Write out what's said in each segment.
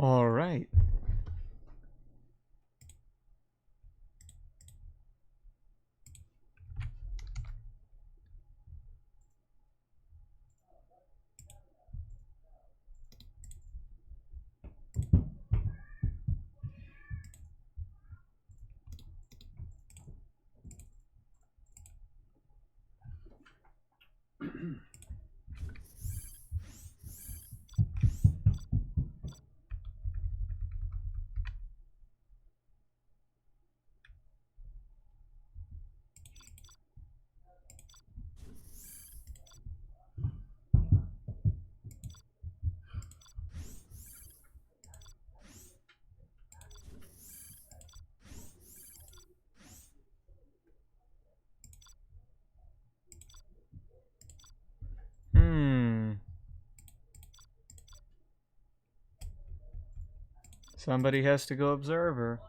All right. Somebody has to go observer.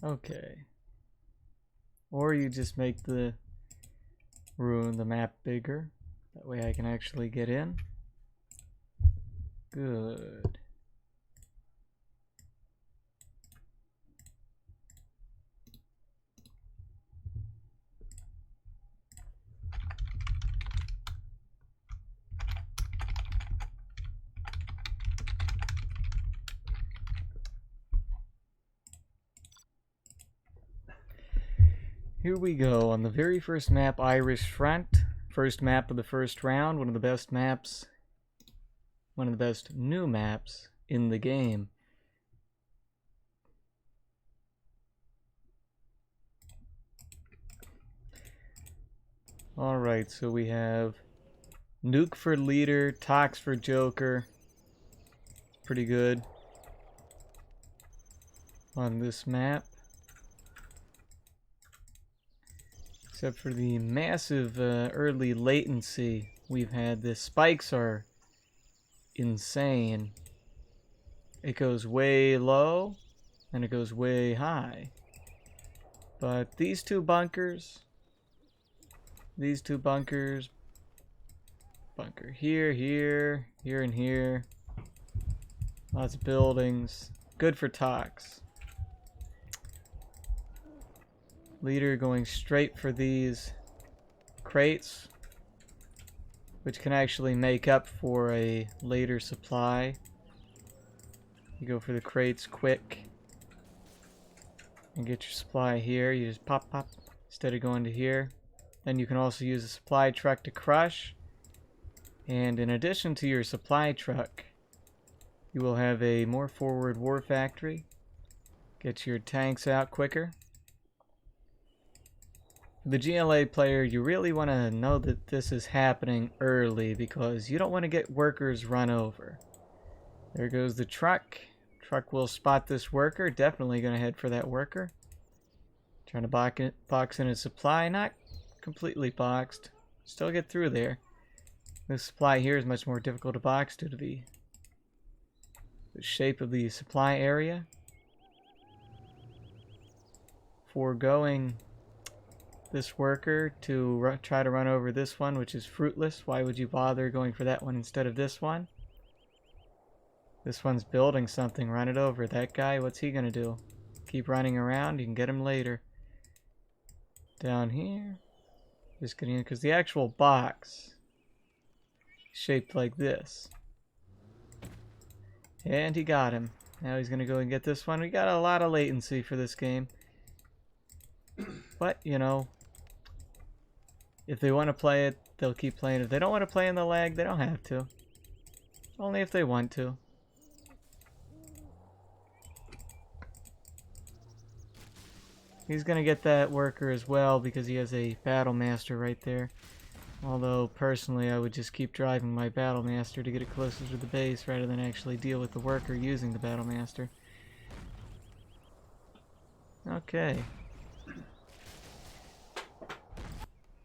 Okay. Or you just make the map bigger. That way I can actually get in. Good. Here we go on the very first map, Irish Front. First map of the first round, one of the best maps, one of the best new maps in the game. Alright, so we have Nuke for leader, Tox for JoKeR. Pretty good on this map. Except for the massive early latency we've had. The spikes are insane. It goes way low and it goes way high. But these two bunkers, bunker here, here, here, and here. Lots of buildings. Good for Tox. Leader going straight for these crates, which can actually make up for a later supply. You go for the crates quick and get your supply here. You just pop instead of going to here. Then you can also use a supply truck to crush. And in addition to your supply truck, you will have a more forward war factory. Get your tanks out quicker. The GLA player, you really want to know that this is happening early because you don't want to get workers run over. There goes the truck. Truck will spot this worker. Definitely going to head for that worker. Trying to box in his supply. Not completely boxed. Still get through there. This supply here is much more difficult to box due to the shape of the supply area. Foregoing this worker to try to run over this one, which is fruitless. Why would you bother going for that one instead of this one? This one's building something. Run it over. That guy, what's he gonna do? Keep running around. You can get him later. Down here. Just getting in, because the actual box is shaped like this. And he got him. Now he's gonna go and get this one. We got a lot of latency for this game. But, you know, if they want to play it, they'll keep playing. If they don't want to play in the lag, they don't have to. Only if they want to. He's going to get that worker as well because he has a battle master right there. Although, personally, I would just keep driving my battle master to get it closer to the base rather than actually deal with the worker using the battle master. Okay.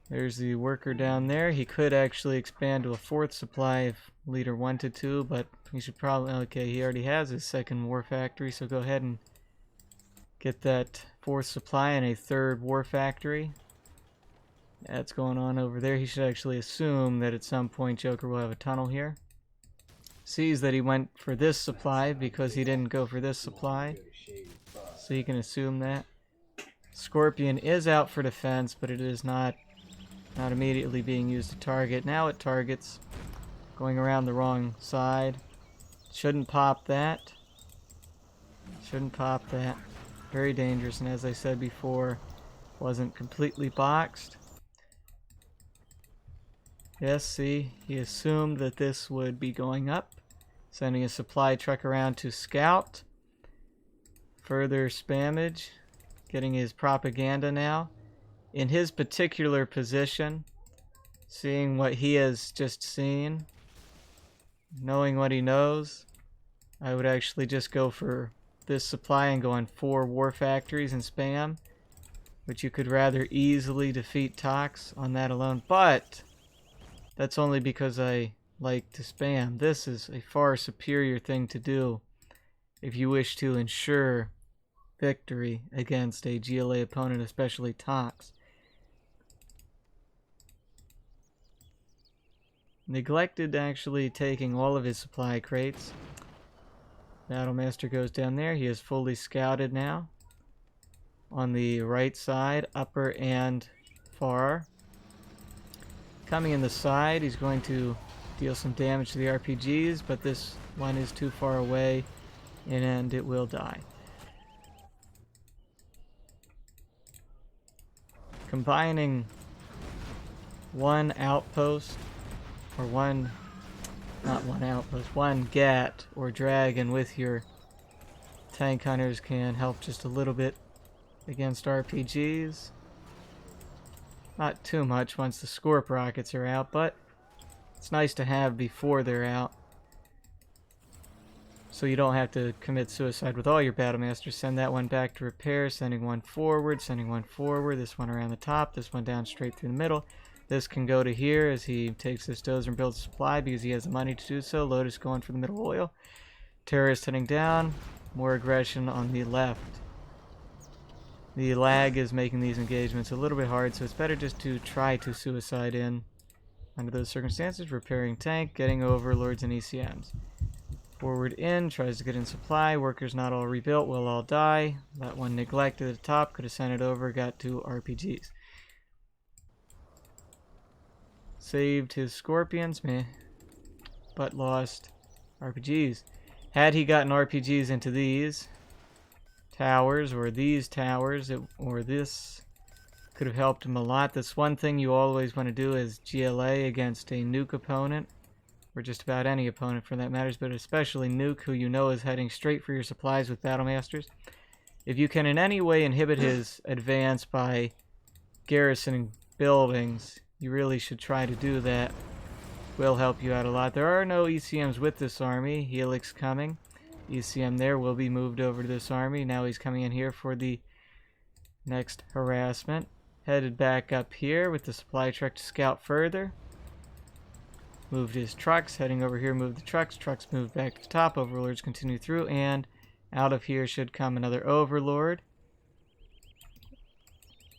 There's the worker down there. He could actually expand to a 4th supply if leader wanted to, but he should probably... Okay, he already has his 2nd war factory, so go ahead and get that 4th supply and a 3rd war factory. That's going on over there. He should actually assume that at some point JoKeR will have a tunnel here. Sees that he went for this supply because he didn't go for this supply, so he can assume that. Scorpion is out for defense, but it is not immediately being used to target. Now it targets, going around the wrong side. Shouldn't pop that. Shouldn't pop that. Very dangerous, and as I said before, wasn't completely boxed. Yes, see, he assumed that this would be going up. Sending a supply truck around to scout. Further spammage. Getting his propaganda now. In his particular position, seeing what he has just seen, knowing what he knows, I would actually just go for this supply and go on 4 war factories and spam, which you could rather easily defeat Tox on that alone, but that's only because I like to spam. This is a far superior thing to do if you wish to ensure victory against a GLA opponent, especially Tox. Neglected actually taking all of his supply crates. Battlemaster goes down there. He is fully scouted now. On the right side, upper and far. Coming in the side, he's going to deal some damage to the RPGs, but this one is too far away and it will die. Combining one outpost, or one GAT or dragon with your tank hunters can help just a little bit against RPGs. Not too much once the Scorp rockets are out, but it's nice to have before they're out. So you don't have to commit suicide with all your Battlemasters. Send that one back to repair, sending one forward, this one around the top, this one down straight through the middle. This can go to here as he takes this dozer and builds a supply because he has the money to do so. Lotus going for the middle oil. Terrorist heading down. More aggression on the left. The lag is making these engagements a little bit hard, so it's better just to try to suicide in under those circumstances. Repairing tank, getting overlords and ECMs. Forward in, tries to get in supply. Workers not all rebuilt, will all die. That one neglected at the top, could have sent it over, got 2 RPGs. Saved his Scorpions, meh, but lost RPGs. Had he gotten RPGs into these towers, or these towers, or this, could have helped him a lot. That's one thing you always want to do as GLA against a nuke opponent, or just about any opponent for that matters, but especially nuke, who you know is heading straight for your supplies with Battlemasters. If you can in any way inhibit his advance by garrisoning buildings, you really should try to do that. Will help you out a lot. There are no ECMs with this army. Helix coming. ECM there will be moved over to this army. Now he's coming in here for the next harassment. Headed back up here with the supply truck to scout further. Moved his trucks. Heading over here, moved the trucks. Trucks moved back to the top. Overlords continue through, and out of here should come another Overlord.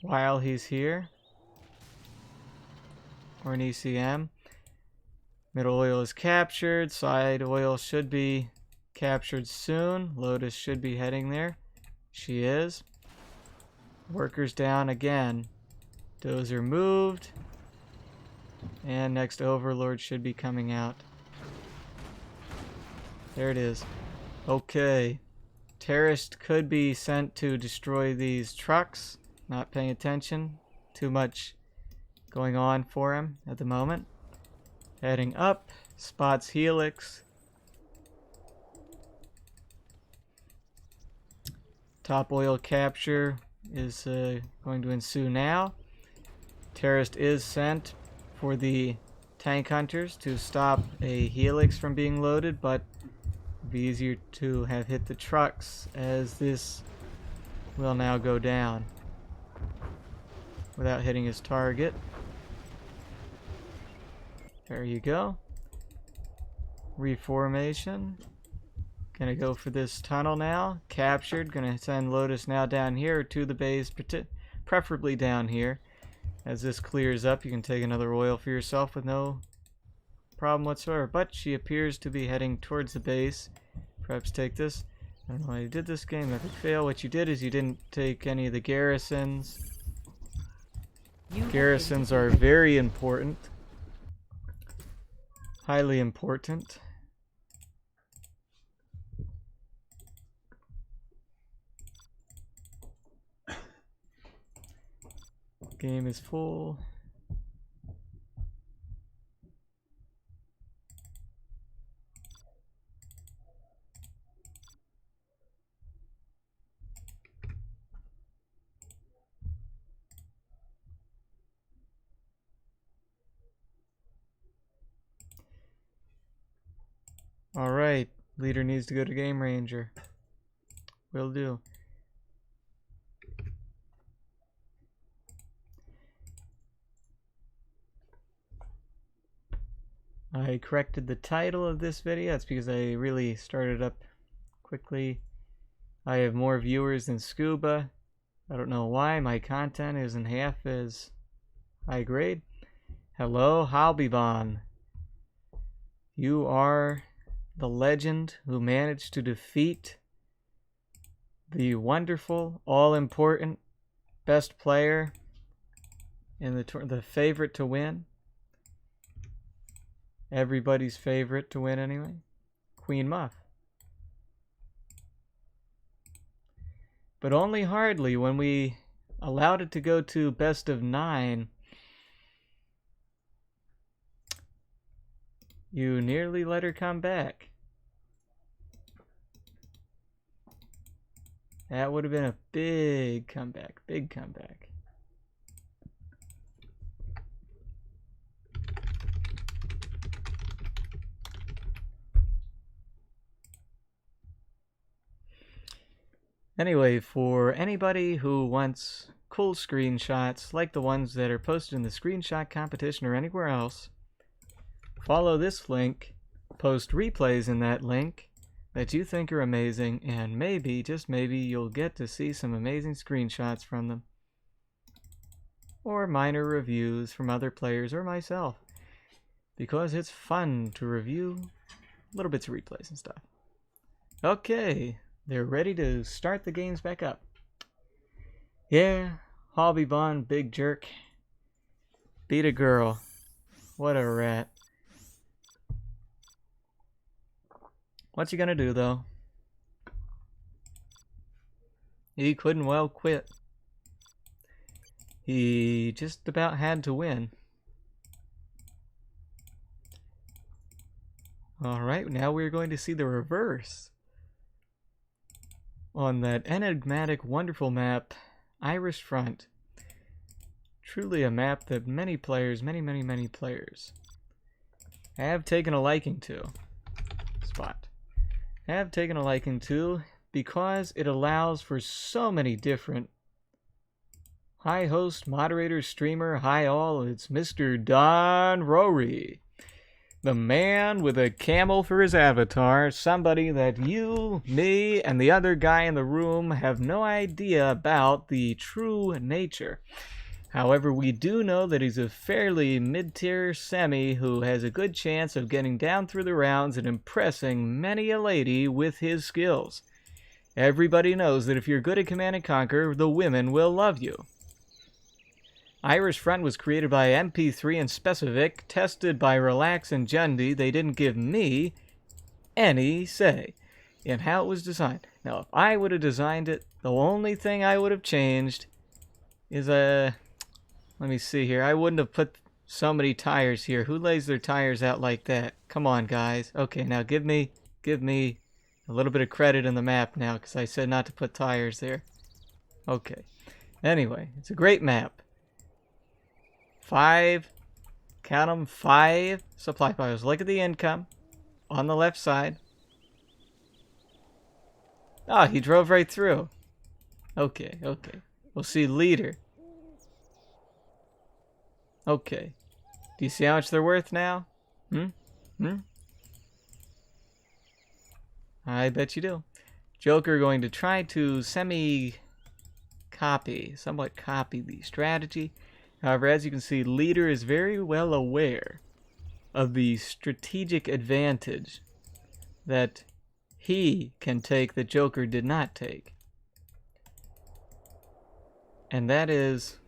While he's here. Or an ECM. Middle oil is captured. Side oil should be captured soon. Lotus should be heading there. She is. Workers down again. Dozer moved. And next Overlord should be coming out. There it is. Okay. Terrorist could be sent to destroy these trucks. Not paying attention. Too much going on for him at the moment. Heading up. Spots Helix. Top oil capture is going to ensue now. Terrorist is sent for the tank hunters to stop a Helix from being loaded, but it'd be easier to have hit the trucks, as this will now go down without hitting his target. There you go. Reformation. Gonna go for this tunnel now. Captured. Gonna send Lotus now down here to the base, preferably down here. As this clears up, you can take another oil for yourself with no problem whatsoever. But she appears to be heading towards the base. Perhaps take this. I don't know why you did this game. Epic fail. What you did is you didn't take any of the garrisons. Garrisons are very important. Highly important. Game is full. Alright, leader needs to go to Game Ranger. Will do. I corrected the title of this video. That's because I really started up quickly. I have more viewers than Scuba. I don't know why my content isn't half as high grade. Hello, Halbibon. You are the legend who managed to defeat the wonderful, all-important best player in the favorite to win. Everybody's favorite to win anyway. Queen Muff. But only hardly. When we allowed it to go to best of 9, you nearly let her come back. That would have been a big comeback. Big comeback. Anyway, for anybody who wants cool screenshots like the ones that are posted in the screenshot competition or anywhere else, follow this link, post replays in that link that you think are amazing, and maybe, just maybe, you'll get to see some amazing screenshots from them. Or minor reviews from other players or myself. Because it's fun to review little bits of replays and stuff. Okay. They're ready to start the games back up. Yeah, Hobby Bond, big jerk. Beat a girl. What a rat. What's he gonna do, though? He couldn't well quit. He just about had to win. Alright, now we're going to see the reverse. On that enigmatic, wonderful map, Irish Front. Truly a map that many players, many players have taken a liking to. Have taken a liking to because it allows for so many different hi host, moderator, streamer, hi all. It's Mr. Don Rory. The man with a camel for his avatar, somebody that you, me, and the other guy in the room have no idea about the true nature. However, we do know that he's a fairly mid-tier semi who has a good chance of getting down through the rounds and impressing many a lady with his skills. Everybody knows that if you're good at Command & Conquer, the women will love you. Irish Front was created by MP3 and Specific, tested by Relax and Jundi. They didn't give me any say in how it was designed. Now, if I would have designed it, the only thing I would have changed is let me see here. I wouldn't have put so many tires here. Who lays their tires out like that? Come on, guys. Okay, now give me a little bit of credit in the map now, because I said not to put tires there. Okay. Anyway, it's a great map. 5, count them, 5 supply piles. Look at the income on the left side. Ah, he drove right through. Okay, okay. We'll see leader. Okay. Do you see how much they're worth now? I bet you do. JoKeR going to try to somewhat copy the strategy. However, as you can see, leader is very well aware of the strategic advantage that he can take that JoKeR did not take. And that is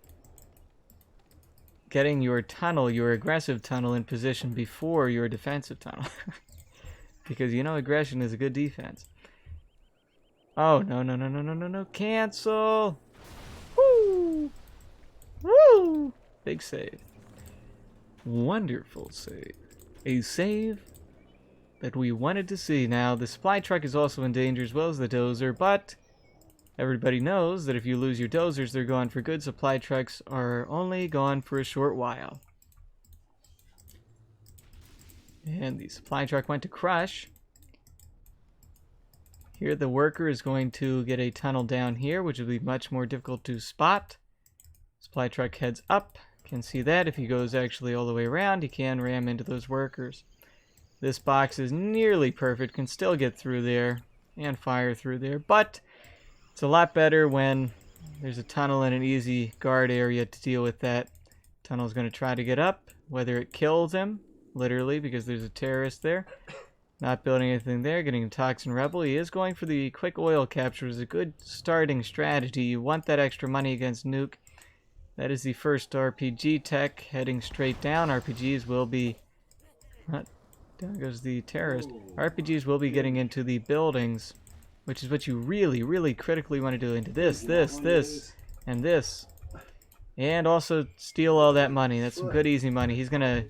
getting your tunnel, your aggressive tunnel, in position before your defensive tunnel. Because you know aggression is a good defense. Oh, no. Cancel! Woo! Woo! Big save. Wonderful save. A save that we wanted to see. Now, the supply truck is also in danger as well as the dozer, but everybody knows that if you lose your dozers, they're gone for good. Supply trucks are only gone for a short while. And the supply truck went to crush. Here the worker is going to get a tunnel down here, which will be much more difficult to spot. Supply truck heads up. Can see that. If he goes actually all the way around, he can ram into those workers. This box is nearly perfect. Can still get through there and fire through there, but it's a lot better when there's a tunnel and an easy guard area to deal with that. Tunnel's going to try to get up, whether it kills him, literally, because there's a terrorist there. Not building anything there, getting a Toxin Rebel. He is going for the quick oil capture. It's a good starting strategy. You want that extra money against Nuke. That is the first RPG tech heading straight down. RPGs will be... Down goes the terrorist. RPGs will be getting into the buildings, which is what you really, really critically want to do. Into this, and this. And also steal all that money. That's some good easy money. He's gonna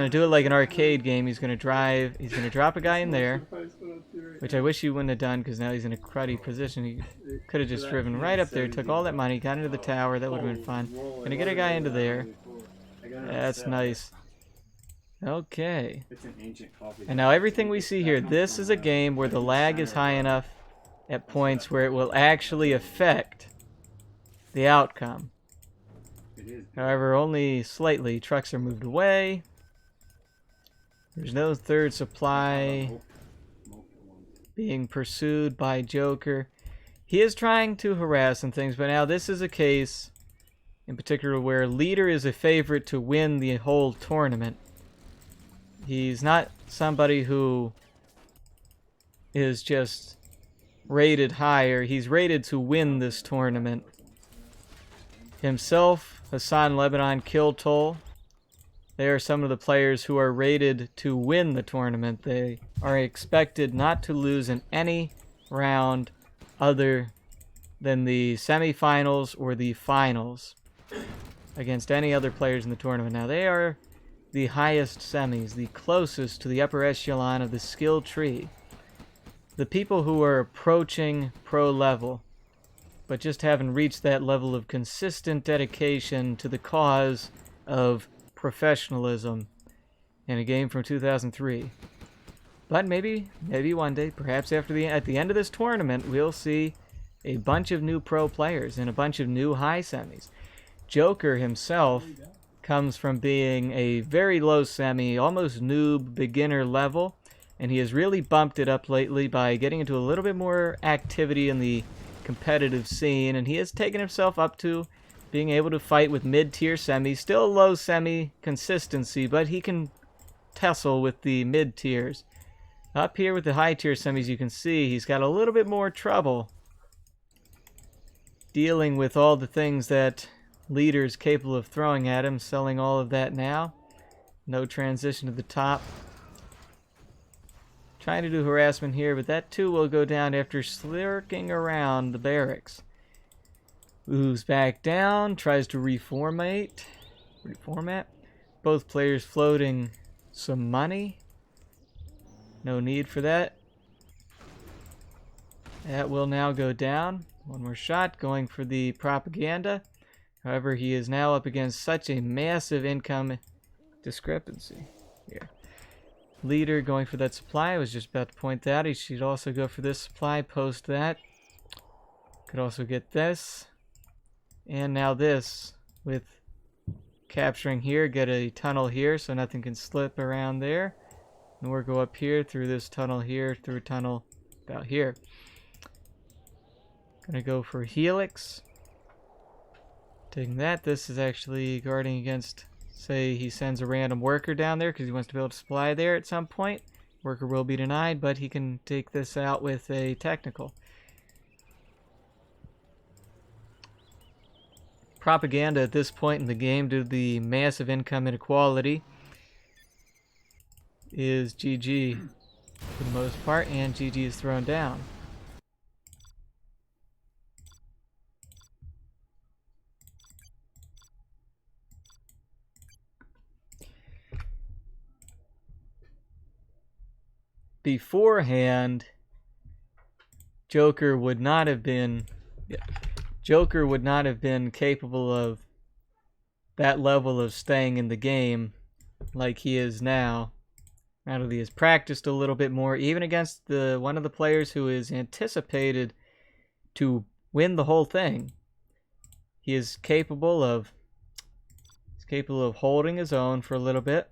do it like an arcade game. He's gonna drop a guy in there, which I wish he wouldn't have done, because now he's in a cruddy position. He could have just driven right up there, took all that money, got into the tower. That would have been fun. Gonna get a guy into there. That's nice. Okay. And now everything we see here, this is a game where the lag is high enough at points where it will actually affect the outcome. However, only slightly. Trucks are moved away. There's no third supply being pursued by JoKeR. He is trying to harass and things, but now this is a case in particular where leader is a favorite to win the whole tournament. He's not somebody who is just rated higher. He's rated to win this tournament. Himself, Hassan Lebanon, Kill Toll, they are some of the players who are rated to win the tournament. They are expected not to lose in any round other than the semifinals or the finals against any other players in the tournament. Now, they are the highest semis, the closest to the upper echelon of the skill tree. The people who are approaching pro level, but just haven't reached that level of consistent dedication to the cause of professionalism in a game from 2003. But maybe one day, perhaps at the end of this tournament, we'll see a bunch of new pro players and a bunch of new high semis. JoKeR himself comes from being a very low semi, almost noob, beginner level, and he has really bumped it up lately by getting into a little bit more activity in the competitive scene, and he has taken himself up to being able to fight with mid-tier semis. Still low semi consistency, but he can tussle with the mid-tiers. Up here with the high-tier semis, you can see he's got a little bit more trouble dealing with all the things that Leader's capable of throwing at him. Selling all of that now. No transition to the top. Trying to do harassment here, but that too will go down after slurking around the barracks. Moves back down, tries to reformat. Both players floating some money. No need for that. That will now go down. One more shot, going for the propaganda. However, he is now up against such a massive income discrepancy here. Leader going for that supply. I was just about to point that out. He should also go for this supply, post that. Could also get this. And now this, with capturing here, get a tunnel here so nothing can slip around there. Nor go up here, through this tunnel here, through a tunnel about here. Gonna go for Helix. Taking that. This is actually guarding against... Say he sends a random worker down there because he wants to be able to supply there at some point. Worker will be denied, but he can take this out with a technical. Propaganda at this point in the game, due to the massive income inequality, is GG for the most part, and GG is thrown down. Beforehand, JoKeR would not have been capable of that level of staying in the game like he is now. Now that he has practiced a little bit more, even against one of the players who is anticipated to win the whole thing. He is capable of holding his own for a little bit,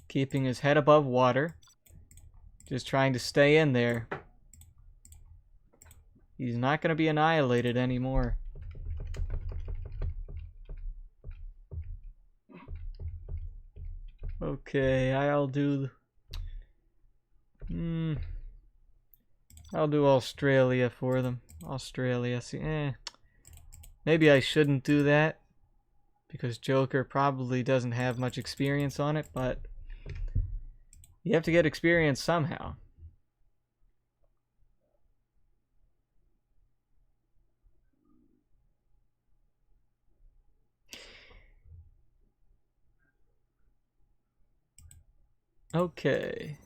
keeping his head above water. Just trying to stay in there. He's not going to be annihilated anymore. Okay, I'll do Australia for them. Australia, see, maybe I shouldn't do that because JoKeR probably doesn't have much experience on it, but you have to get experience somehow. Okay.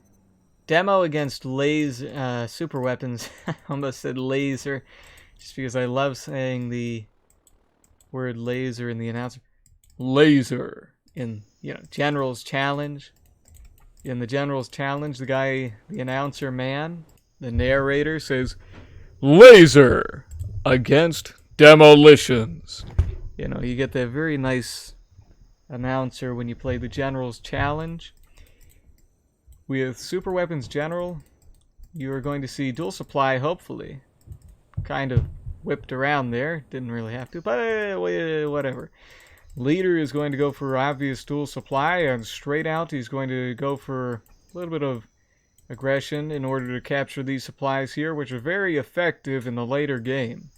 Demo against super weapons. I almost said laser, just because I love saying the word laser in the announcer. Laser in, General's Challenge. In the General's Challenge, the announcer man, the narrator says, laser against demolitions. You get that very nice announcer when you play the General's Challenge. With Super Weapons General, you are going to see dual supply, hopefully. Kind of whipped around there. Didn't really have to, but whatever. Leader is going to go for obvious dual supply, and straight out he's going to go for a little bit of aggression in order to capture these supplies here, which are very effective in the later game.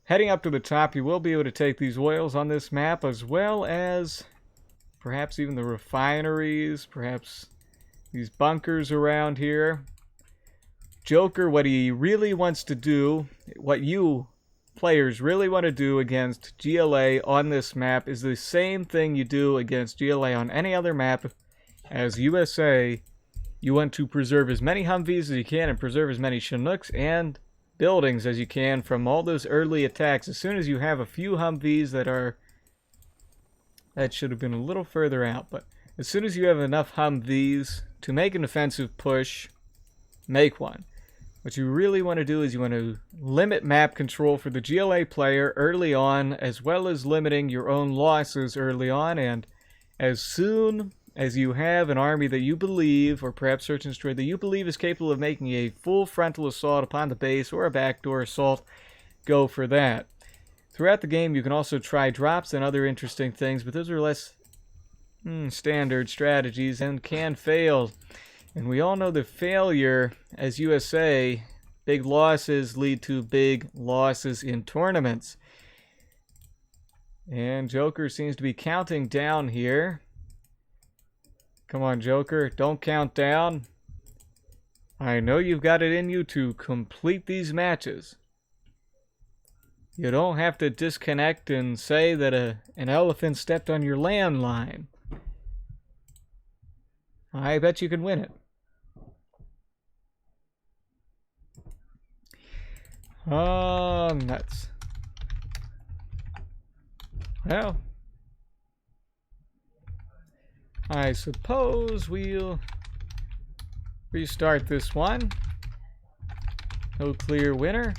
Heading up to the top, you will be able to take these oils on this map, as well as perhaps even the refineries, perhaps these bunkers around here. JoKeR, what he really wants to do, what you players really want to do against GLA on this map, is the same thing you do against GLA on any other map. As USA, you want to preserve as many Humvees as you can and preserve as many Chinooks and buildings as you can from all those early attacks. As soon as you have a few Humvees that should have been a little further out, but as soon as you have enough Humvees to make an offensive push, make one. What you really want to do is you want to limit map control for the GLA player early on, as well as limiting your own losses early on. And as soon as you have an army that you believe, or perhaps search and destroy, that you believe is capable of making a full frontal assault upon the base or a backdoor assault, go for that. Throughout the game, you can also try drops and other interesting things, but those are less standard strategies and can fail. And we all know that failure, as USA, big losses lead to big losses in tournaments. And JoKeR seems to be counting down here. Come on, JoKeR, don't count down. I know you've got it in you to complete these matches. You don't have to disconnect and say that an elephant stepped on your landline. I bet you can win it. Oh, nuts. Well, I suppose we'll restart this one. No clear winner.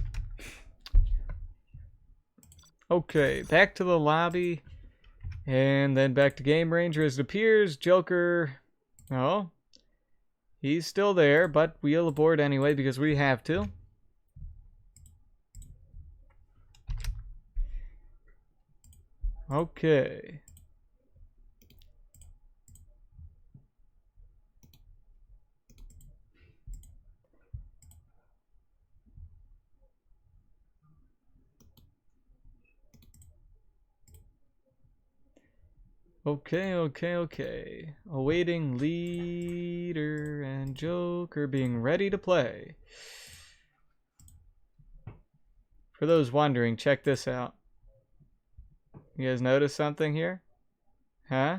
Okay, back to the lobby. And then back to Game Ranger. As it appears, JoKeR... Oh, he's still there, but we'll abort anyway because we have to. Okay. Okay. Awaiting leader and JoKeR being ready to play. For those wondering, check this out. You guys notice something here? Huh?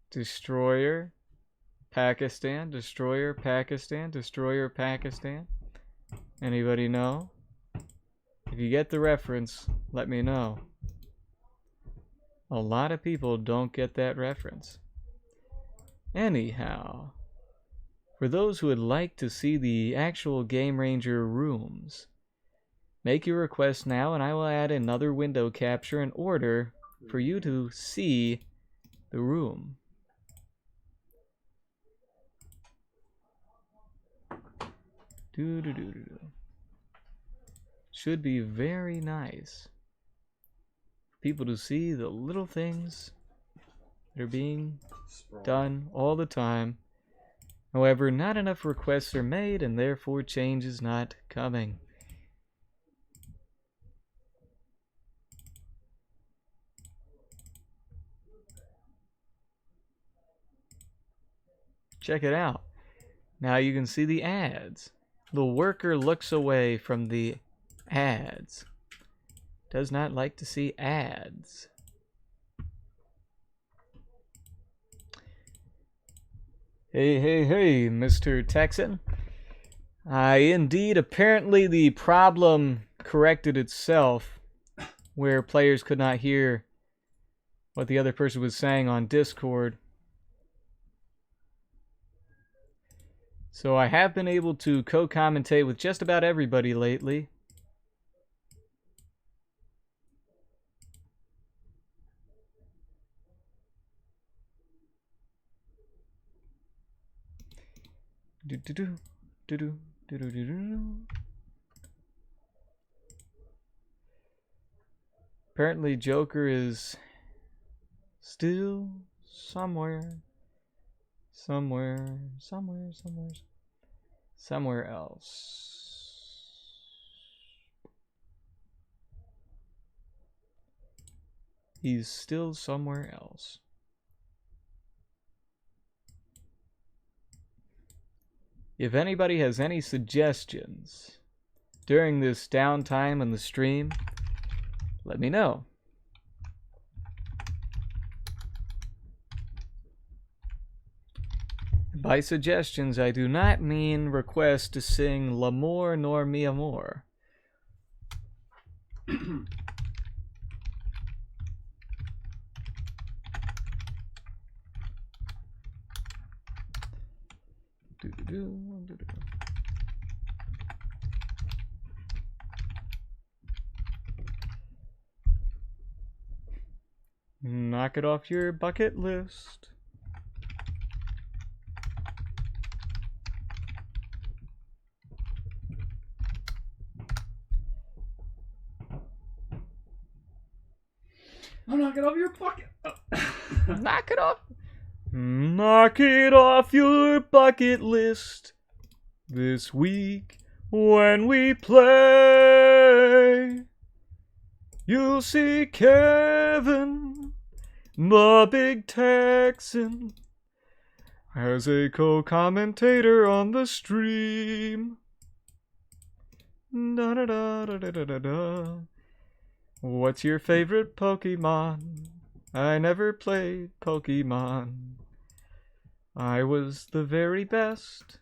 Destroyer, Pakistan, Destroyer, Pakistan, Destroyer, Pakistan. Anybody know? If you get the reference, let me know. A lot of people don't get that reference. Anyhow, for those who would like to see the actual Game Ranger rooms, make your request now and I will add another window capture in order for you to see the room. Should be very nice. People to see the little things that are being done all the time. However, not enough requests are made and therefore change is not coming. Check it out. Now you can see the ads. The worker looks away from the ads. Does not like to see ads. Hey, Mr. Texan. Indeed, apparently the problem corrected itself where players could not hear what the other person was saying on Discord. So I have been able to co-commentate with just about everybody lately. Apparently JoKeR is still somewhere else. He's still somewhere else. If anybody has any suggestions during this downtime in the stream, let me know. By suggestions, I do not mean requests to sing L'Amour nor Mi Amour. Knock it off your bucket list. I'll knock it off your bucket. Knock it off. Knock it off your bucket list this week when we play. You'll see Kevin, the big Texan, as a co-commentator on the stream. Da da da da da da da. What's your favorite Pokemon? I never played Pokemon. I was the very best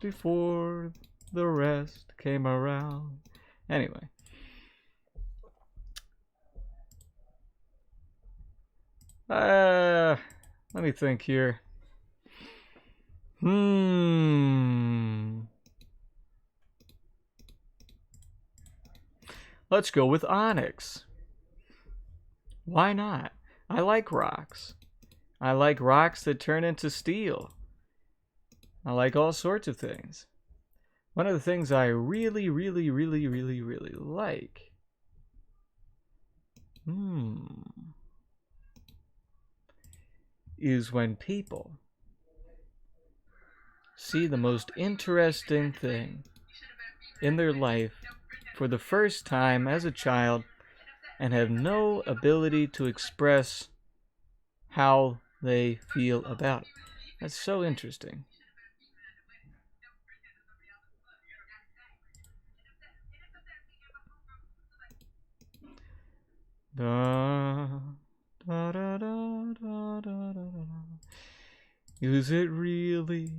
before the rest came around. Anyway. Let me think here. Let's go with Onyx. Why not? I like rocks. I like rocks that turn into steel. I like all sorts of things. One of the things I really like is when people see the most interesting thing in their life for the first time as a child and have no ability to express how they feel about it. That's so interesting. Da, da, da, da, da, da, da. Is it really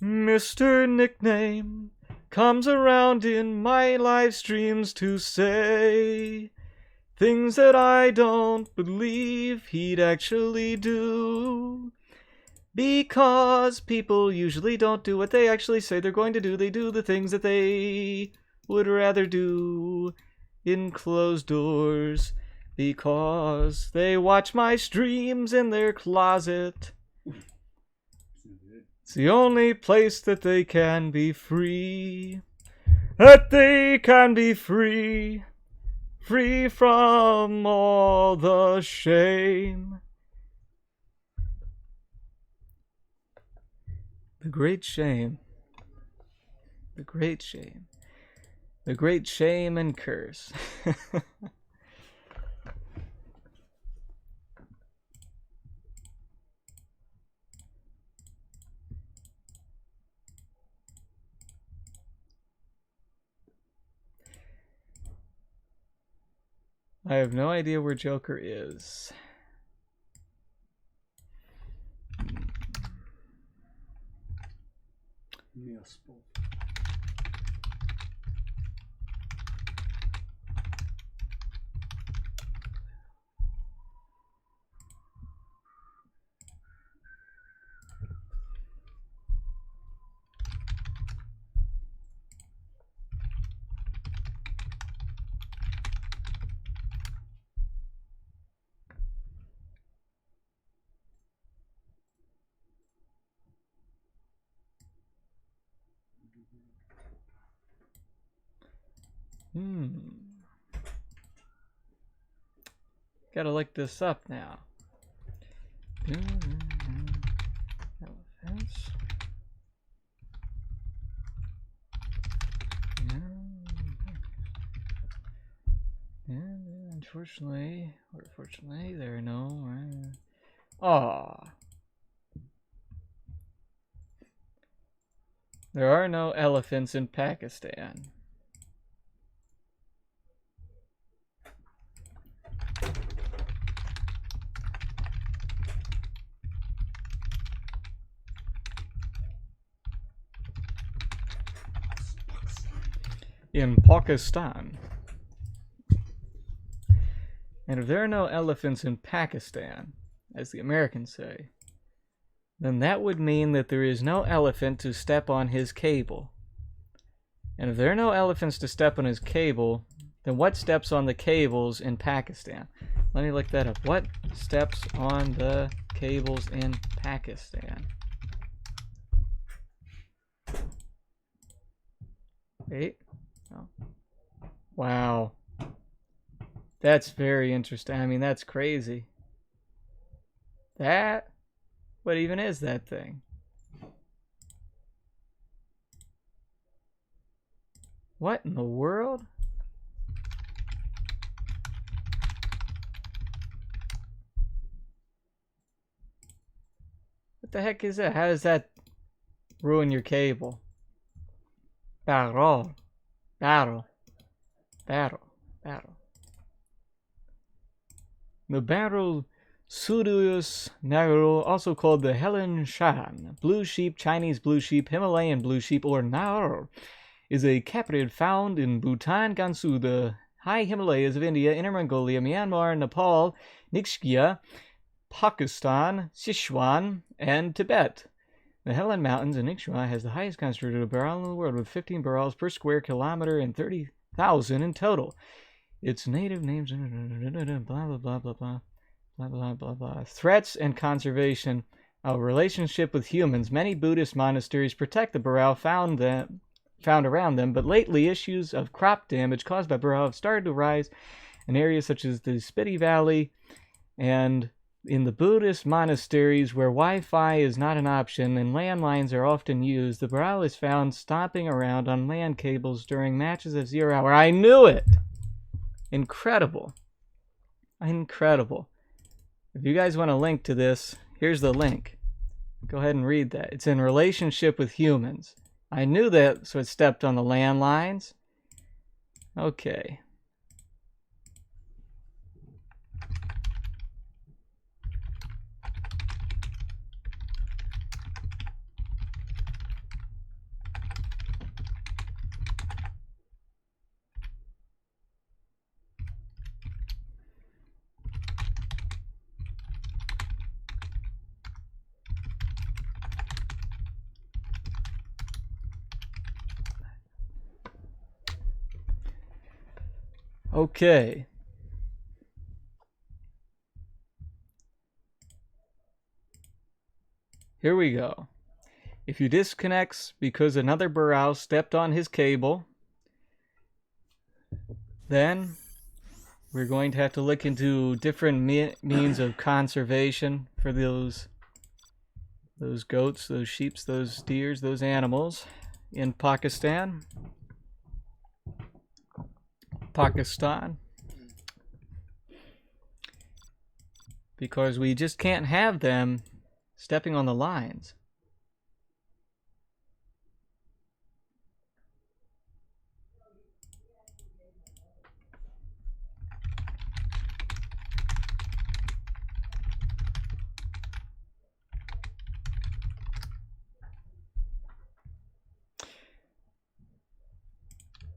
Mr. Nickname comes around in my live streams to say things that I don't believe he'd actually do? Because people usually don't do what they actually say they're going to do. They do the things that they would rather do in closed doors because they watch my streams in their closet. It's the only place that they can be free. That they can be free. Free from all the shame. The great shame. The great shame. The great shame and curse. I have no idea where JoKeR is. Yes. Gotta look this up now. Elephants. And unfortunately, or fortunately, there are no. There are no elephants in Pakistan. In Pakistan. And if there are no elephants in Pakistan, as the Americans say, then that would mean that there is no elephant to step on his cable. And if there are no elephants to step on his cable, then what steps on the cables in Pakistan? Let me look that up. What steps on the cables in Pakistan? Wait. Oh. Wow. That's very interesting. I mean, that's crazy. That? What even is that thing? What in the world? What the heck is that? How does that ruin your cable? Battle. Battle. Battle. Battle. The Barrel Sudius Nagaro, also called the Helen Shan, blue sheep, Chinese blue sheep, Himalayan blue sheep, or Nar, is a caprid found in Bhutan, Gansu, the high Himalayas of India, Inner Mongolia, Myanmar, Nepal, Ningxia, Pakistan, Sichuan, and Tibet. The Helen Mountains in Ningxia has the highest concentrated barrel in the world, with 15 barrels per square kilometer and 30,000 in total. Its native names, blah, blah, blah, blah, blah, blah, blah, blah, blah. Threats and conservation. A relationship with humans. Many Buddhist monasteries protect the burrell found around them, but lately issues of crop damage caused by burrell have started to rise in areas such as the Spiti Valley and in the Buddhist monasteries where Wi-Fi is not an option and landlines are often used. The burrell is found stomping around on land cables during matches of 0 hour. I knew it! Incredible. Incredible. If you guys want a link to this, here's the link. Go ahead and read that. It's in relationship with humans. I knew that, so it stepped on the landlines. Okay. Okay. Here we go. If he disconnects because another burrell stepped on his cable, then we're going to have to look into different means of conservation for those goats, those sheep, those deers, those animals in Pakistan. Because we just can't have them stepping on the lines.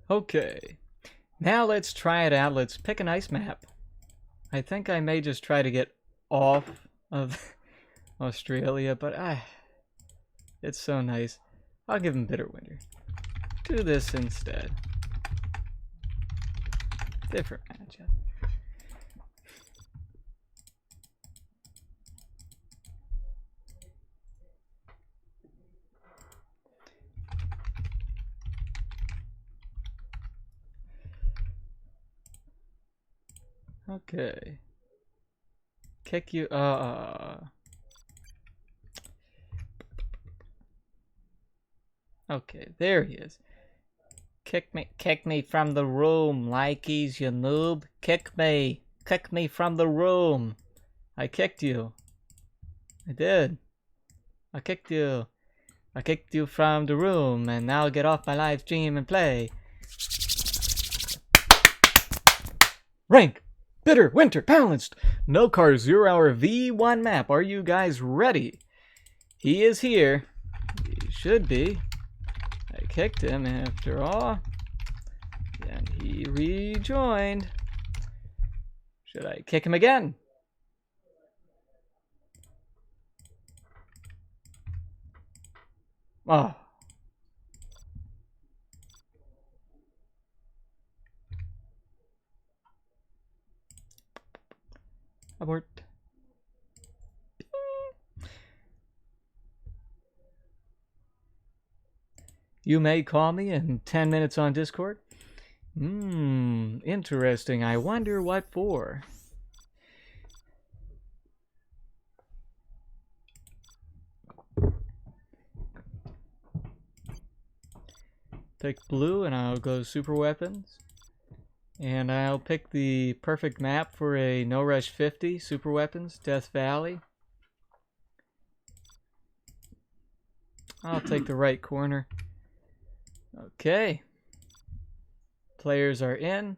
Okay. Now let's try it out. Let's pick a nice map. I think I may just try to get off of Australia, but it's so nice. I'll give him Bitter Winter. Do this instead. Different matchup. Okay. Kick you. Okay, there he is. Kick me from the room, likeys, you noob. Kick me from the room. I kicked you. I did. I kicked you. I kicked you from the room, and now get off my live stream and play. Rank, Bitter, Winter, Balanced. JoKeR 0 Hour V1 map. Are you guys ready? He is here. He should be. I kicked him after all. And he rejoined. Should I kick him again? Oh. Abort. You may call me in 10 minutes on Discord. Interesting. I wonder what for. Pick blue and I'll go super weapons. And I'll pick the perfect map for a No Rush 50 super weapons, Death Valley. I'll take the right corner. Okay. Players are in.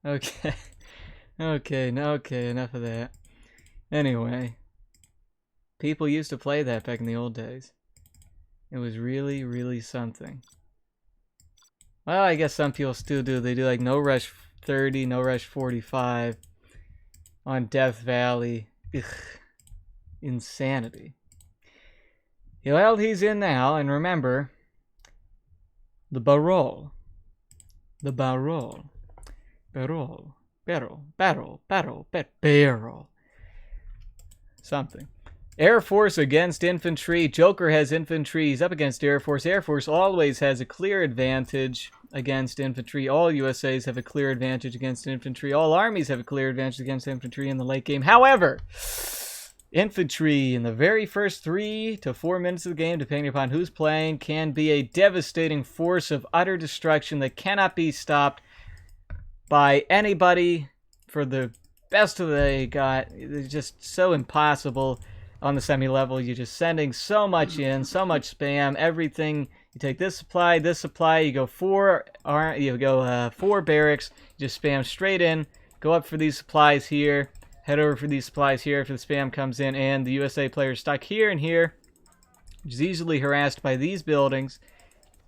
Okay. Okay, enough of that. Anyway. People used to play that back in the old days. It was really, really something. Well, I guess some people still do. They do like No Rush 30, No Rush 45 on Death Valley. Ugh. Insanity. Well, he's in now, and remember, the barrel. The barrel. Barrel. Barrel. Something. Air Force against infantry. JoKeR has infantry. He's up against Air Force. Air Force always has a clear advantage against infantry. All USAs have a clear advantage against infantry. All armies have a clear advantage against infantry in the late game. However, infantry in the very first 3 to 4 minutes of the game, depending upon who's playing, can be a devastating force of utter destruction that cannot be stopped by anybody for the best of they got. It's just so impossible on the semi-level. You're just sending so much in, so much spam, everything. You take this supply, you go 4 barracks, you just spam straight in, go up for these supplies here, head over for these supplies here if the spam comes in, and the USA player is stuck here and here, which is easily harassed by these buildings,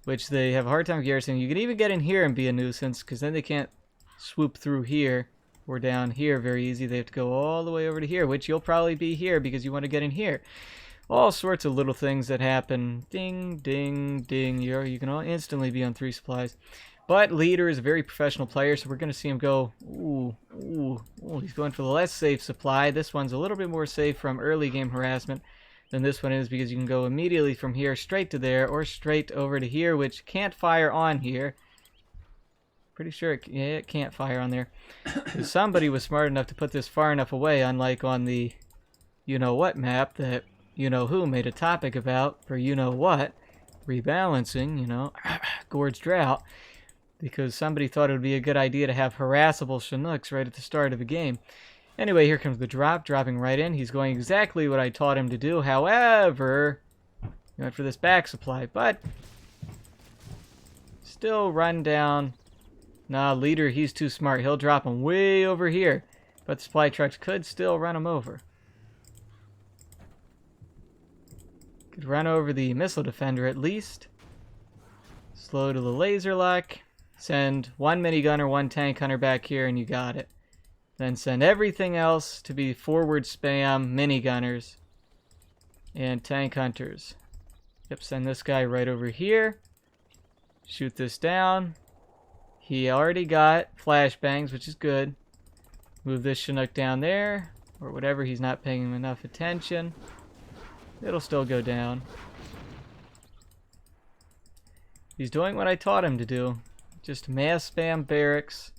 which they have a hard time garrisoning. You can even get in here and be a nuisance, because then they can't swoop through here or down here very easy. They have to go all the way over to here, which you'll probably be here because you want to get in here. All sorts of little things that happen. Ding, ding, ding. You can all instantly be on 3 supplies. But Leader is a very professional player, so we're going to see him go, ooh, he's going for the less safe supply. This one's a little bit more safe from early game harassment than this one is, because you can go immediately from here straight to there or straight over to here, which can't fire on here. Pretty sure it can't fire on there. Somebody was smart enough to put this far enough away, unlike on the you-know-what map that you-know-who made a topic about for you-know-what, rebalancing, Gorge Drought, because somebody thought it would be a good idea to have harassable Chinooks right at the start of the game. Anyway, here comes the dropping right in. He's going exactly what I taught him to do. However, he went for this back supply, but still run down. Nah, Leader, he's too smart. He'll drop him way over here. But the supply trucks could still run him over. Could run over the missile defender at least. Slow to the laser lock. Send 1 minigunner, 1 tank hunter back here, and you got it. Then send everything else to be forward spam minigunners and tank hunters. Yep, send this guy right over here. Shoot this down. He already got flashbangs, which is good. Move this Chinook down there, or whatever. He's not paying him enough attention. It'll still go down. He's doing what I taught him to do. Just mass spam barracks.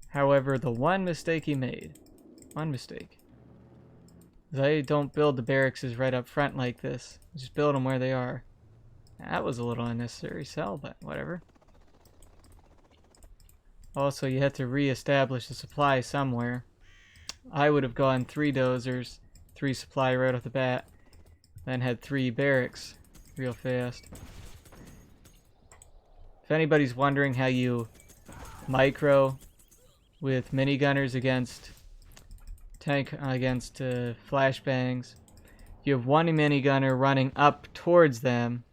However, the one mistake he made. One mistake. They don't build the barracks right up front like this. Just build them where they are. That was a little unnecessary sell, but whatever. Also, you have to re-establish the supply somewhere. I would have gone 3 dozers, 3 supply right off the bat, then had 3 barracks real fast. If anybody's wondering how you micro with minigunners against flashbangs, you have 1 minigunner running up towards them,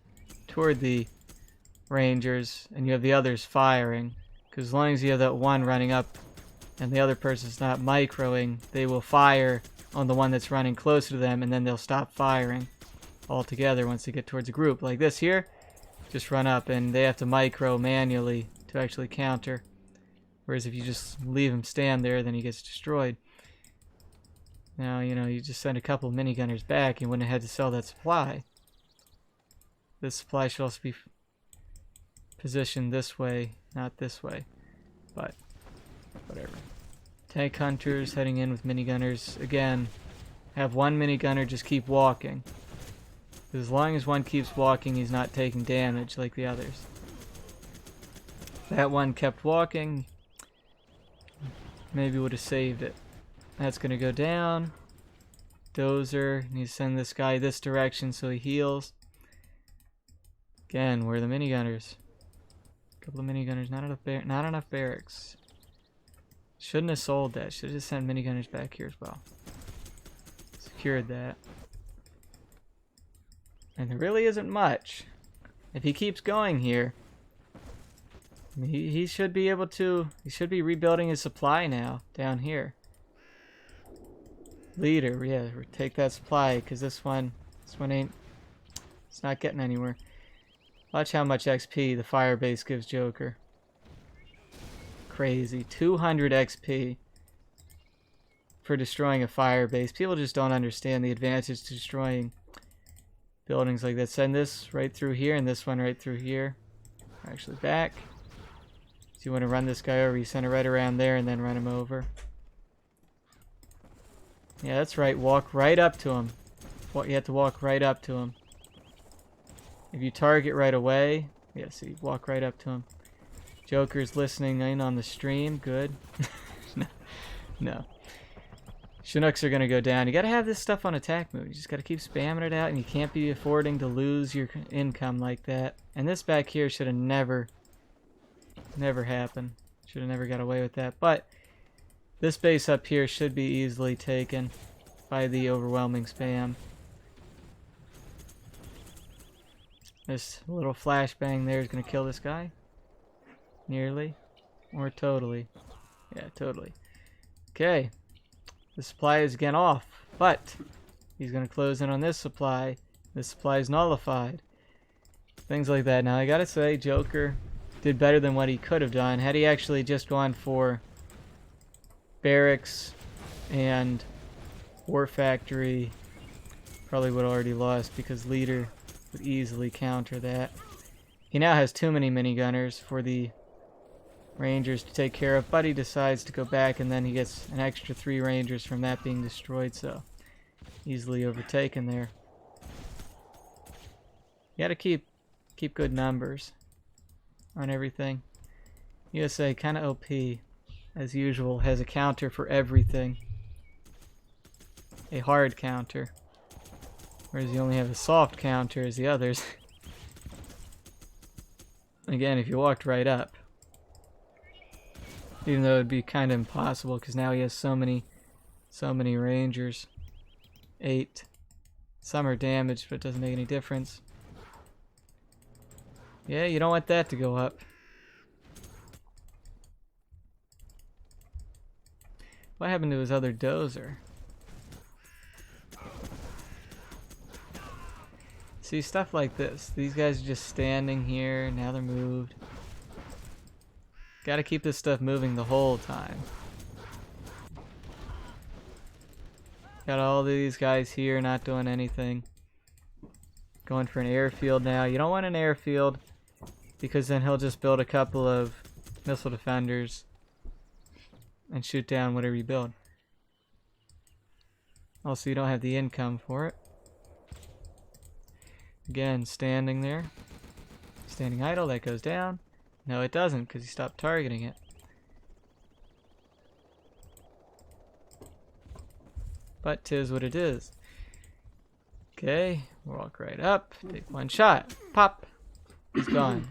toward the Rangers, and you have the others firing. Because as long as you have that one running up and the other person's not microing, they will fire on the one that's running closer to them, and then they'll stop firing altogether once they get towards a group. Like this here, just run up, and they have to micro manually to actually counter. Whereas if you just leave him stand there, then he gets destroyed. Now, you know, you just send a couple of minigunners back, you wouldn't have had to sell that supply. This supply should also be positioned this way, not this way. But, whatever. Tank hunters heading in with minigunners. Again, have one minigunner just keep walking. As long as one keeps walking, he's not taking damage like the others. That one kept walking, maybe would have saved it. That's going to go down. Dozer, need to send this guy this direction so he heals. Again, where are the minigunners? A couple of minigunners, not enough barracks. Shouldn't have sold that. Should have just sent minigunners back here as well. Secured that. And there really isn't much. If he keeps going here, he should be able to. He should be rebuilding his supply now down here. Leader, yeah, take that supply because this one ain't. It's not getting anywhere. Watch how much XP the fire base gives JoKeR. Crazy, 200 XP for destroying a fire base. People just don't understand the advantage to destroying buildings like that. Send this right through here and this one right through here. Actually, back. So you want to run this guy over, you send it right around there and then run him over. Yeah, that's right. Walk right up to him. You have to walk right up to him. If you target right away, yeah, so you walk right up to him. JoKeR's listening in on the stream. Good. No. Chinooks are going to go down. You got to have this stuff on attack move. You just got to keep spamming it out, and you can't be affording to lose your income like that. And this back here should have never happened. Should have never got away with that. But this base up here should be easily taken by the overwhelming spam. This little flashbang there is going to kill this guy. Nearly. Or totally. Yeah, totally. Okay. The supply is again off. But he's going to close in on this supply. This supply is nullified. Things like that. Now I gotta say, JoKeR did better than what he could have done. Had he actually just gone for barracks and war factory, probably would have already lost because leader would easily counter that. He now has too many minigunners for the rangers to take care of, but he decides to go back and then he gets an extra 3 rangers from that being destroyed, so easily overtaken there. You gotta keep good numbers on everything. USA kind of OP as usual, has a counter for everything. A hard counter. Whereas you only have a soft counter as the others. Again, if you walked right up. Even though it'd be kind of impossible because now he has so many rangers. 8. Some are damaged, but it doesn't make any difference. Yeah, you don't want that to go up. What happened to his other dozer? See, stuff like this. These guys are just standing here. Now they're moved. Gotta keep this stuff moving the whole time. Got all these guys here not doing anything. Going for an airfield now. You don't want an airfield because then he'll just build a couple of missile defenders and shoot down whatever you build. Also, you don't have the income for it. Again, standing there. Standing idle, that goes down. No, it doesn't because you stopped targeting it. But 'tis what it is. Okay, walk right up, take one shot, pop, he's gone.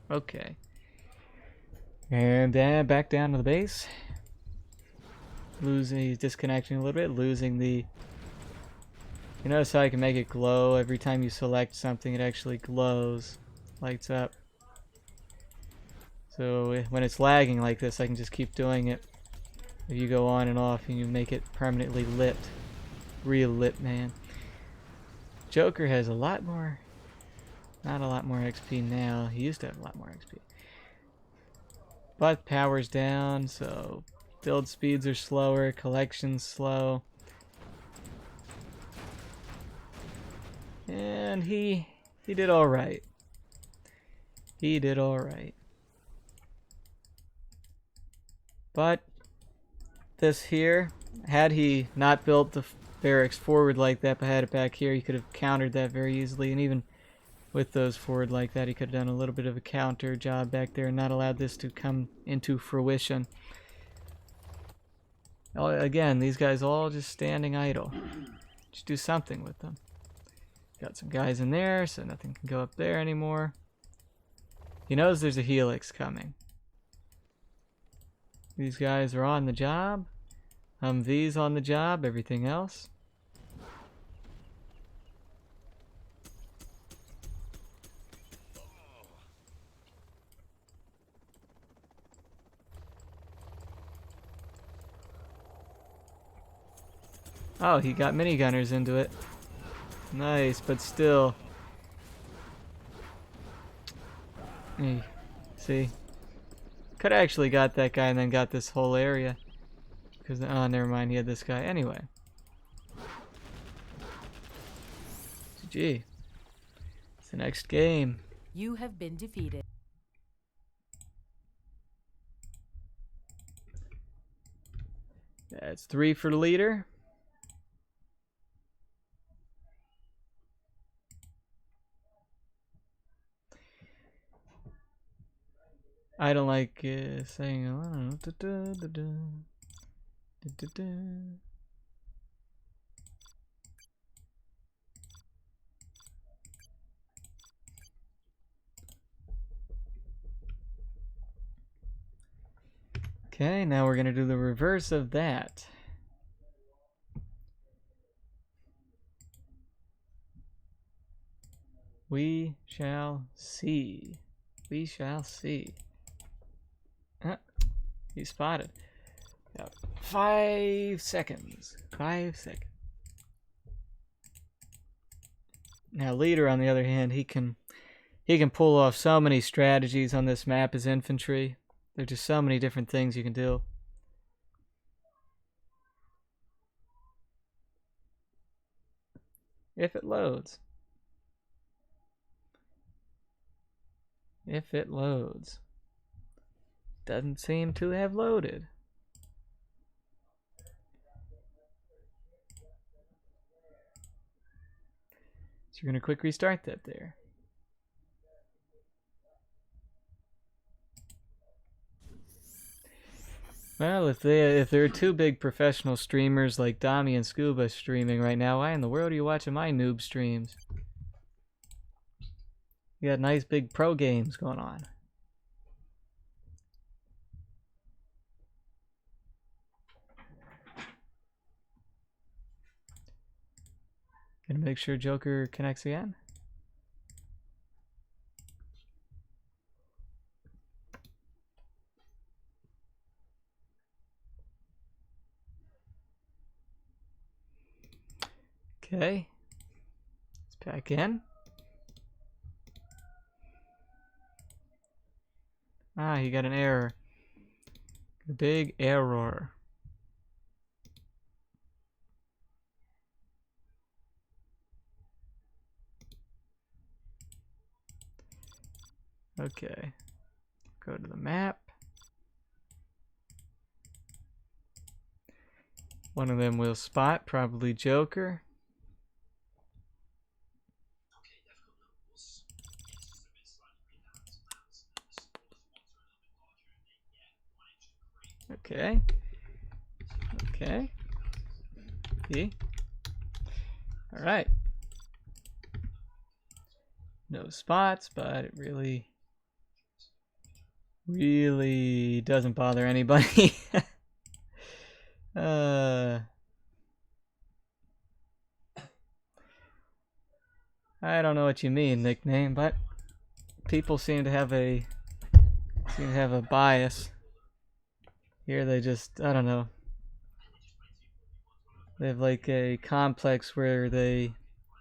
Okay. And then back down to the base. He's disconnecting a little bit, losing the... You notice how I can make it glow every time you select something, it actually glows, lights up. So when it's lagging like this, I can just keep doing it. If you go on and off and you make it permanently lit. Real lit, man. JoKeR has a lot more Not a lot more XP now. He used to have a lot more XP. But power's down, so build speeds are slower, collection's slow. And he did alright. He did alright. But this here, had he not built the barracks forward like that but had it back here, he could have countered that very easily. And even with those forward like that, he could have done a little bit of a counter job back there and not allowed this to come into fruition. Again, these guys all just standing idle. Just do something with them. Got some guys in there, so nothing can go up there anymore. He knows there's a helix coming. These guys are on the job. Humvee's on the job, everything else. Oh, he got minigunners into it. Nice, but still. Hey, see? Could have actually got that guy and then got this whole area. Because, oh, never mind, he had this guy. Anyway. GG. It's the next game. You have been defeated. That's 3 for the leader. I don't like saying, I don't know. Okay, now we're going to do the reverse of that. We shall see. We shall see. He spotted. Got 5 seconds. 5 seconds. Now, leader, on the other hand, he can pull off so many strategies on this map as infantry. There's just so many different things you can do. If it loads. If it loads. Doesn't seem to have loaded. So you're going to quick restart that there. Well, if there are 2 big professional streamers like Dami and Scuba streaming right now, why in the world are you watching my noob streams? You got nice big pro games going on. Gonna make sure JoKeR connects again. Okay. Let's back in. Ah, he got an error. A big error. Okay. Go to the map. One of them will spot, probably JoKeR. Okay. Okay. See? All right. No spots, but it really doesn't bother anybody. I don't know what you mean, nickname, but people seem to have a bias. Here they just, I don't know. They have like a complex where they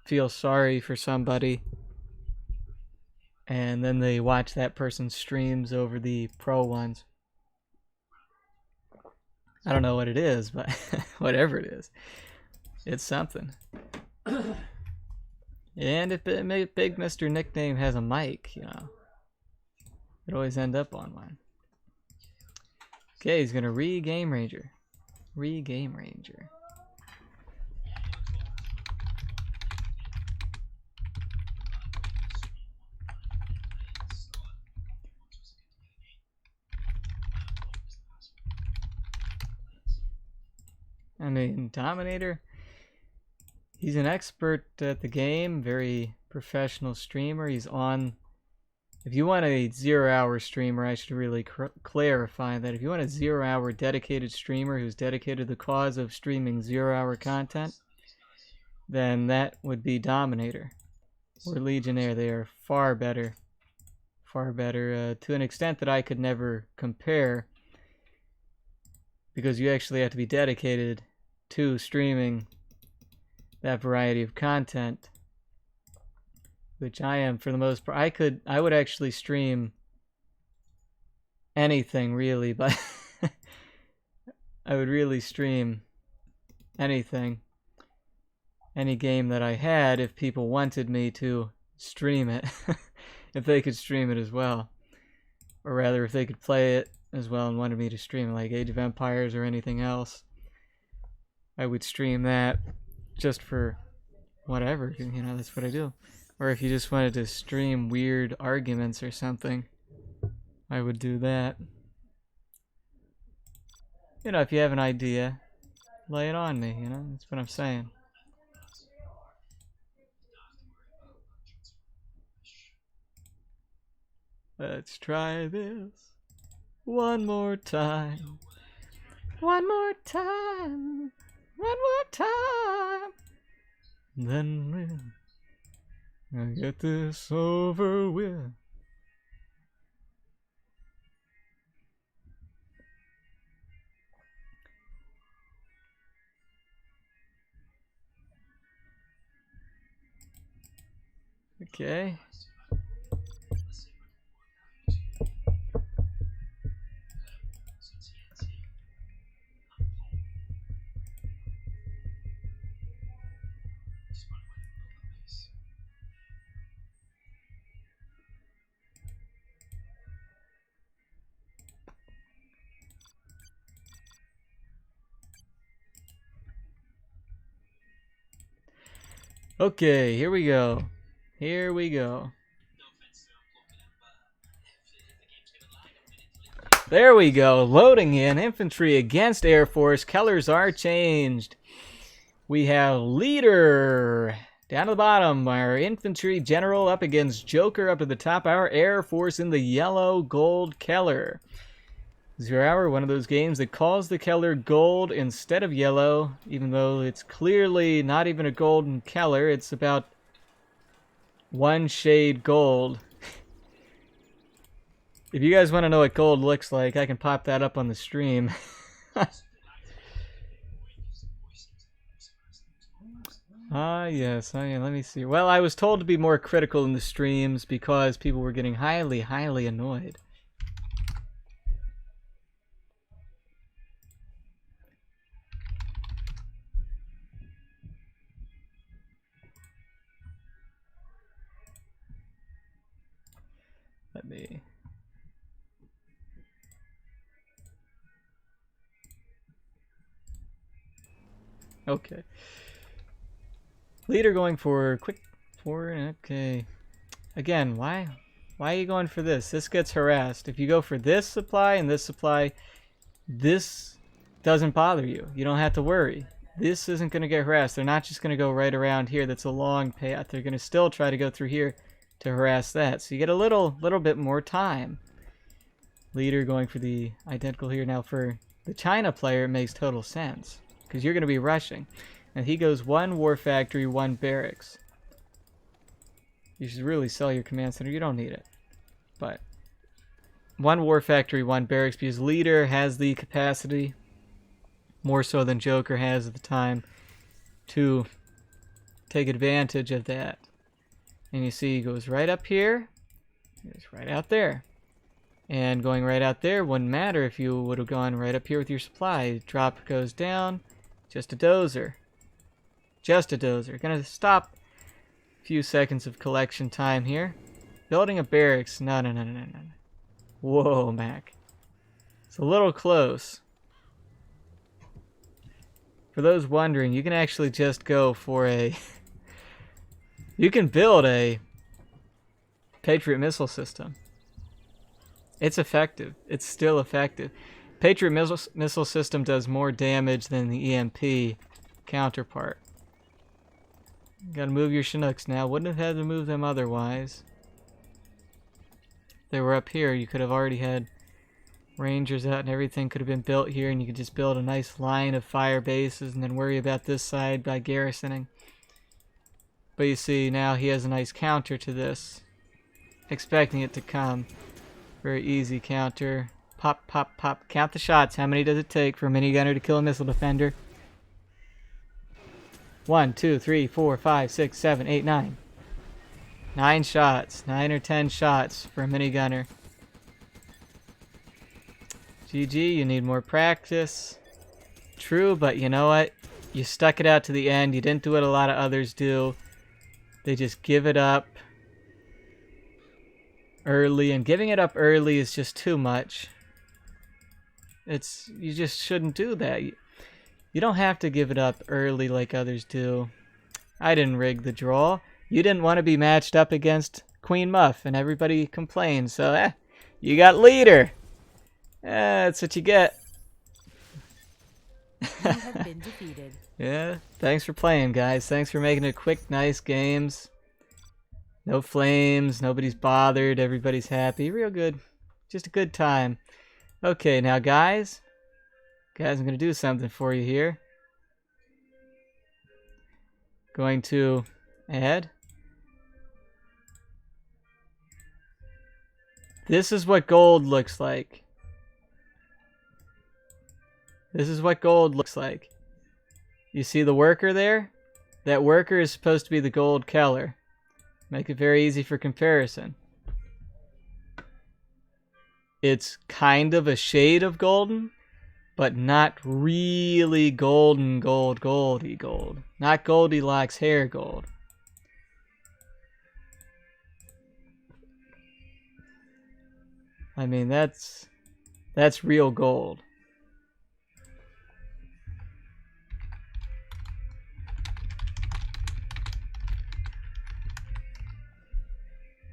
feel sorry for somebody. and then they watch that person's streams over the pro ones. I don't know what it is, but whatever it is, it's something. And if Big Mr. Nickname has a mic, you know, it always end up on one. Okay, he's gonna re-Game Ranger. Re-Game Ranger. I mean, Dominator, he's an expert at the game, very professional streamer. He's on, if you want a 0-hour streamer, I should really clarify that. If you want a 0-hour dedicated streamer who's dedicated to the cause of streaming 0-hour content, then that would be Dominator or Legionnaire. They are far better to an extent that I could never compare, because you actually have to be dedicated to streaming that variety of content, which I am for the most part. I would actually stream anything really, but I would really stream anything, any game that I had, if people wanted me to stream it. If they could stream it as well, or rather if they could play it as well and wanted me to stream it, like Age of Empires or anything else, I would stream that just for whatever, you know, that's what I do. Or if you just wanted to stream weird arguments or something, I would do that. You know, if you have an idea, lay it on me, you know, that's what I'm saying. Let's try this one more time. One more time. One more time. Then we'll get this over with. Okay. Okay, here we go. Here we go. There we go. Loading in. Infantry against Air Force. Colors are changed. We have leader down to the bottom. Our infantry general up against JoKeR up at the top. Our Air Force in the yellow gold color. 0 Hour, one of those games that calls the color gold instead of yellow, even though it's clearly not even a golden color. It's about one shade gold. If you guys want to know what gold looks like, I can pop that up on the stream. Yes. Let me see. Well, I was told to be more critical in the streams because people were getting highly, highly annoyed. Let me... Okay. Leader going for quick forward. Okay. Again, why are you going for this? This gets harassed. If you go for this supply and this supply, this doesn't bother you. You don't have to worry. This isn't going to get harassed. They're not just going to go right around here. That's a long path. They're going to still try to go through here to harass that. So you get a little bit more time. Leader going for the identical here. Now for the China player, it makes total sense, because you're going to be rushing. And he goes 1 war factory, 1 barracks. You should really sell your command center. You don't need it. But 1 war factory, 1 barracks, because leader has the capacity, more so than JoKeR has at the time, to take advantage of that. And you see he goes right up here, It's right out there. And going right out there wouldn't matter if you would have gone right up here with your supply. Drop goes down. Just a dozer. Just a dozer. Gonna stop a few seconds of collection time here. Building a barracks. No. Whoa, Mac. It's a little close. For those wondering, you can actually just go for a... you can build a Patriot missile system. It's effective. It's still effective. Patriot missile system does more damage than the EMP counterpart. Gotta move your Chinooks now. Wouldn't have had to move them otherwise. They were up here. You could have already had Rangers out and everything could have been built here, and you could just build a nice line of fire bases and then worry about this side by garrisoning. But you see, now he has a nice counter to this. Expecting it to come. Very easy counter. Pop, pop, pop. Count the shots. How many does it take for a minigunner to kill a missile defender? 1, 2, 3, 4, 5, 6, 7, 8, 9. 9 shots. 9 or 10 shots for a minigunner. GG, you need more practice. True, but you know what? You stuck it out to the end. You didn't do what a lot of others do. They just give it up early, and giving it up early is just too much. You just shouldn't do that. You don't have to give it up early like others do. I didn't rig the draw. You didn't want to be matched up against Queen Muff, and everybody complained. So, you got leader. That's what you get. You have been defeated. Yeah, thanks for playing, guys. Thanks for making it quick, nice games. No flames, nobody's bothered, everybody's happy. Real good. Just a good time. Okay, now guys, I'm going to do something for you here. Going to add. This is what gold looks like. This is what gold looks like. You see the worker there? That worker is supposed to be the gold Keller. Make it very easy for comparison. It's kind of a shade of golden, but not really golden goldy gold. Not Goldilocks hair gold. I mean, that's real gold.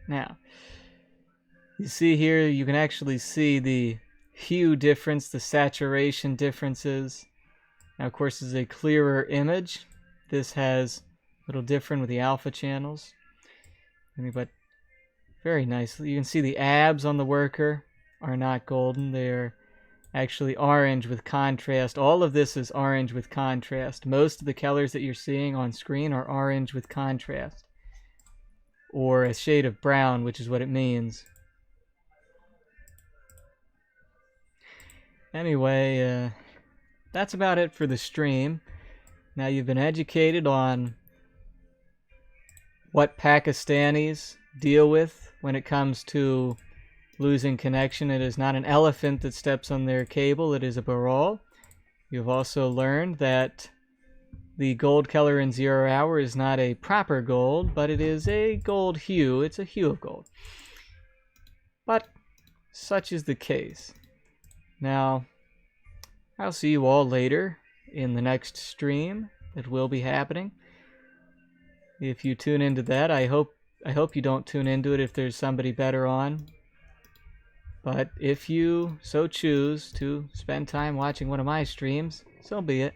Now, you see here, you can actually see the hue difference, the saturation differences. Now, of course, this is a clearer image. This has a little different with the alpha channels. But very nicely. You can see the abs on the worker are not golden. They're actually orange with contrast. All of this is orange with contrast. Most of the colors that you're seeing on screen are orange with contrast. Or a shade of brown, which is what it means. Anyway, that's about it for the stream. Now you've been educated on what Pakistanis deal with when it comes to losing connection. It is not an elephant that steps on their cable, it is a baral. You've also learned that the gold color in 0 hour is not a proper gold, but it is a gold hue. It's a hue of gold. But such is the case. Now, I'll see you all later in the next stream that will be happening. If you tune into that, I hope you don't tune into it if there's somebody better on. But if you so choose to spend time watching one of my streams, so be it.